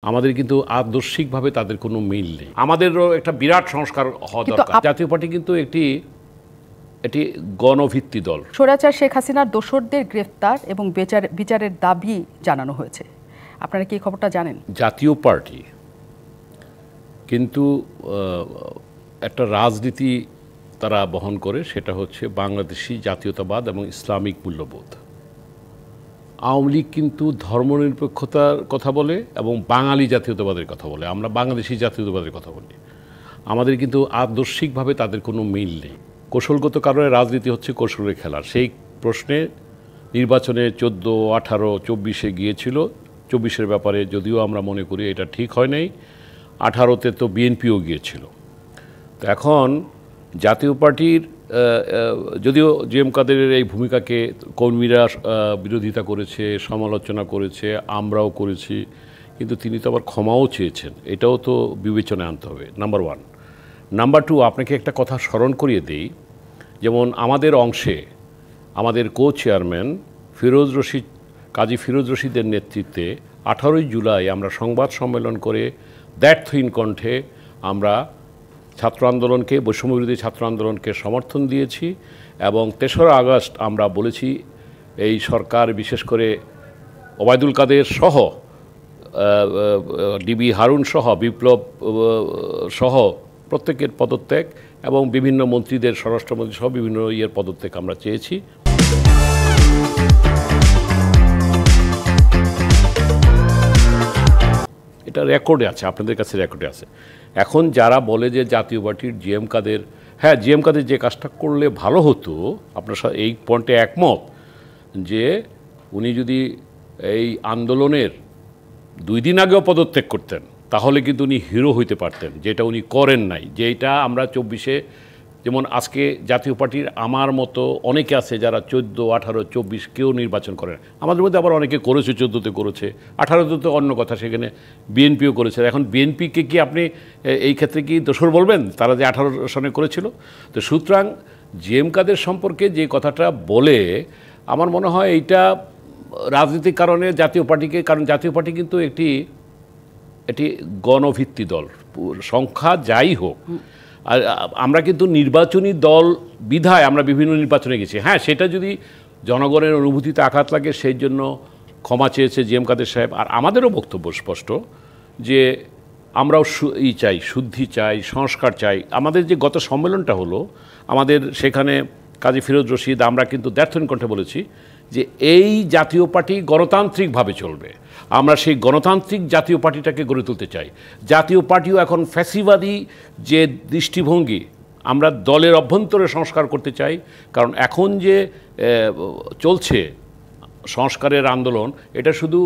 আমাদের কিন্তু আদর্শিকভাবে তাদের কোনো মিল নেই। আমাদেরও একটা বিরাট সংস্কার হওয়া দরকার। জাতীয় পার্টি কিন্তু এটি গণভিত্তি দল। স্বৈরাচার শেখ হাসিনার দোসরদের গ্রেফতার এবং বিচারের দাবি জানানো হয়েছে। আপনারা কি এই খবরটা জানেন? জাতীয় পার্টি কিন্তু একটা রাজনীতি তারা বহন করে, সেটা হচ্ছে বাংলাদেশি জাতীয়তাবাদ এবং ইসলামিক মূল্যবোধ। আওয়ামী লীগ কিন্তু ধর্মনিরপেক্ষতার কথা বলে এবং বাঙালি জাতীয়তাবাদের কথা বলে, আমরা বাংলাদেশি জাতীয়তাবাদের কথা বলি। আমাদের কিন্তু আদর্শিকভাবে তাদের কোনো মিল নেই। কৌশলগত কারণে রাজনীতি হচ্ছে কৌশলের খেলা। সেই প্রশ্নে নির্বাচনে 14, 18, 24-এ গিয়েছিল। 24-এর ব্যাপারে যদিও আমরা মনে করি এটা ঠিক হয় নাই। 18-তে তো বিএনপিও গিয়েছিল। তো এখন জাতীয় পার্টির যদিও জি.এম. কাদেরের এই ভূমিকাকে কর্মীরা বিরোধিতা করেছে, সমালোচনা করেছে, আমরাও করেছি, কিন্তু তিনি তো আবার ক্ষমাও চেয়েছেন। এটাও তো বিবেচনায় আনতে হবে, নাম্বার 1। নাম্বার 2, আপনাকে একটা কথা স্মরণ করিয়ে দিই। যেমন আমাদের অংশে আমাদের চেয়ারম্যান কাজী ফিরোজ রশিদের নেতৃত্বে 18ই জুলাই আমরা সংবাদ সম্মেলন করে দ্ব্যর্থহীন কণ্ঠে আমরা ছাত্র আন্দোলনকে, বৈষম্যবিরোধী ছাত্র আন্দোলনকে সমর্থন দিয়েছি। এবং 3রা আগস্ট আমরা বলেছি এই সরকার, বিশেষ করে ওবায়দুল কাদের সহ, ডিবি হারুন সহ, বিপ্লব সহ প্রত্যেকের পদত্যাগ এবং বিভিন্ন মন্ত্রীদের, স্বরাষ্ট্রমন্ত্রী সহ বিভিন্ন পদত্যাগ আমরা চেয়েছি। এটা রেকর্ডে আছে, আপনাদের কাছে রেকর্ডে আছে। এখন যারা বলে যে জাতীয় পার্টির জি.এম. কাদের, হ্যাঁ, জি.এম. কাদের যে কাজটা করলে ভালো হতো, আপনার এই পয়েন্টে একমত যে উনি যদি এই আন্দোলনের 2 দিন আগেও পদত্যাগ করতেন তাহলে কিন্তু উনি হিরো হইতে পারতেন, যেটা উনি করেন নাই। যেটা আমরা 24-এ, যেমন আজকে জাতীয় পার্টির আমার মতো অনেকে আছে যারা 14, 18, 24 কেউ নির্বাচন করেন। আমাদের মধ্যে আবার অনেকে করেছে, 14-তে করেছে, 18-তে তো অন্য কথা, সেখানে বিএনপিও করেছে। এখন বিএনপিকে কি আপনি এই ক্ষেত্রে কি দোষর বলবেন, তারা যে 18 সনে করেছিল? তো সুতরাং জি.এম. কাদের সম্পর্কে যে কথাটা বলে, আমার মনে হয় এইটা রাজনৈতিক কারণে জাতীয় পার্টিকে, কারণ জাতীয় পার্টি কিন্তু এটি গণভিত্তি দল, সংখ্যা যাই হোক। আর আমরা কিন্তু নির্বাচনী দল বিধায় আমরা বিভিন্ন নির্বাচনে গেছি। হ্যাঁ, সেটা যদি জনগণের অনুভূতিতে আঘাত লাগে, সেই জন্য ক্ষমা চেয়েছে জি.এম. কাদের সাহেব। আর আমাদেরও বক্তব্য স্পষ্ট যে আমরাও চাই, শুদ্ধি চাই, সংস্কার চাই। আমাদের যে গত সম্মেলনটা হলো, আমাদের সেখানে কাজী ফিরোজ রশিদ, আমরা কিন্তু দ্ব্যর্থহীন কণ্ঠে বলেছি যে এই জাতীয় পার্টি গণতান্ত্রিকভাবে চলবে। আমরা সেই গণতান্ত্রিক জাতীয় পার্টিটাকে গড়ে তুলতে চাই। জাতীয় পার্টিও এখন ফ্যাসিবাদী যে দৃষ্টিভঙ্গি, আমরা দলের অভ্যন্তরে সংস্কার করতে চাই। কারণ এখন যে চলছে সংস্কারের আন্দোলন, এটা শুধু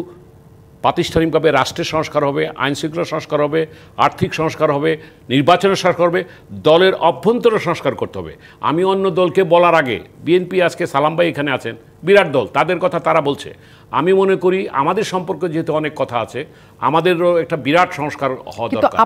প্রাতিষ্ঠানিকভাবে রাষ্ট্রের সংস্কার হবে, আইন শৃঙ্খলা সংস্কার হবে, আর্থিক সংস্কার হবে, নির্বাচনের সংস্কার হবে, দলের অভ্যন্তরে সংস্কার করতে হবে। আমি অন্য দলকে বলার আগে, বিএনপি আজকে সালাম ভাই এখানে আছেন, বিরাট দল, তাদের কথা তারা বলছে। আমি মনে করি আমাদের সম্পর্কে যেহেতু অনেক কথা আছে, আমাদেরও একটা বিরাট সংস্কার হওয়া দরকার।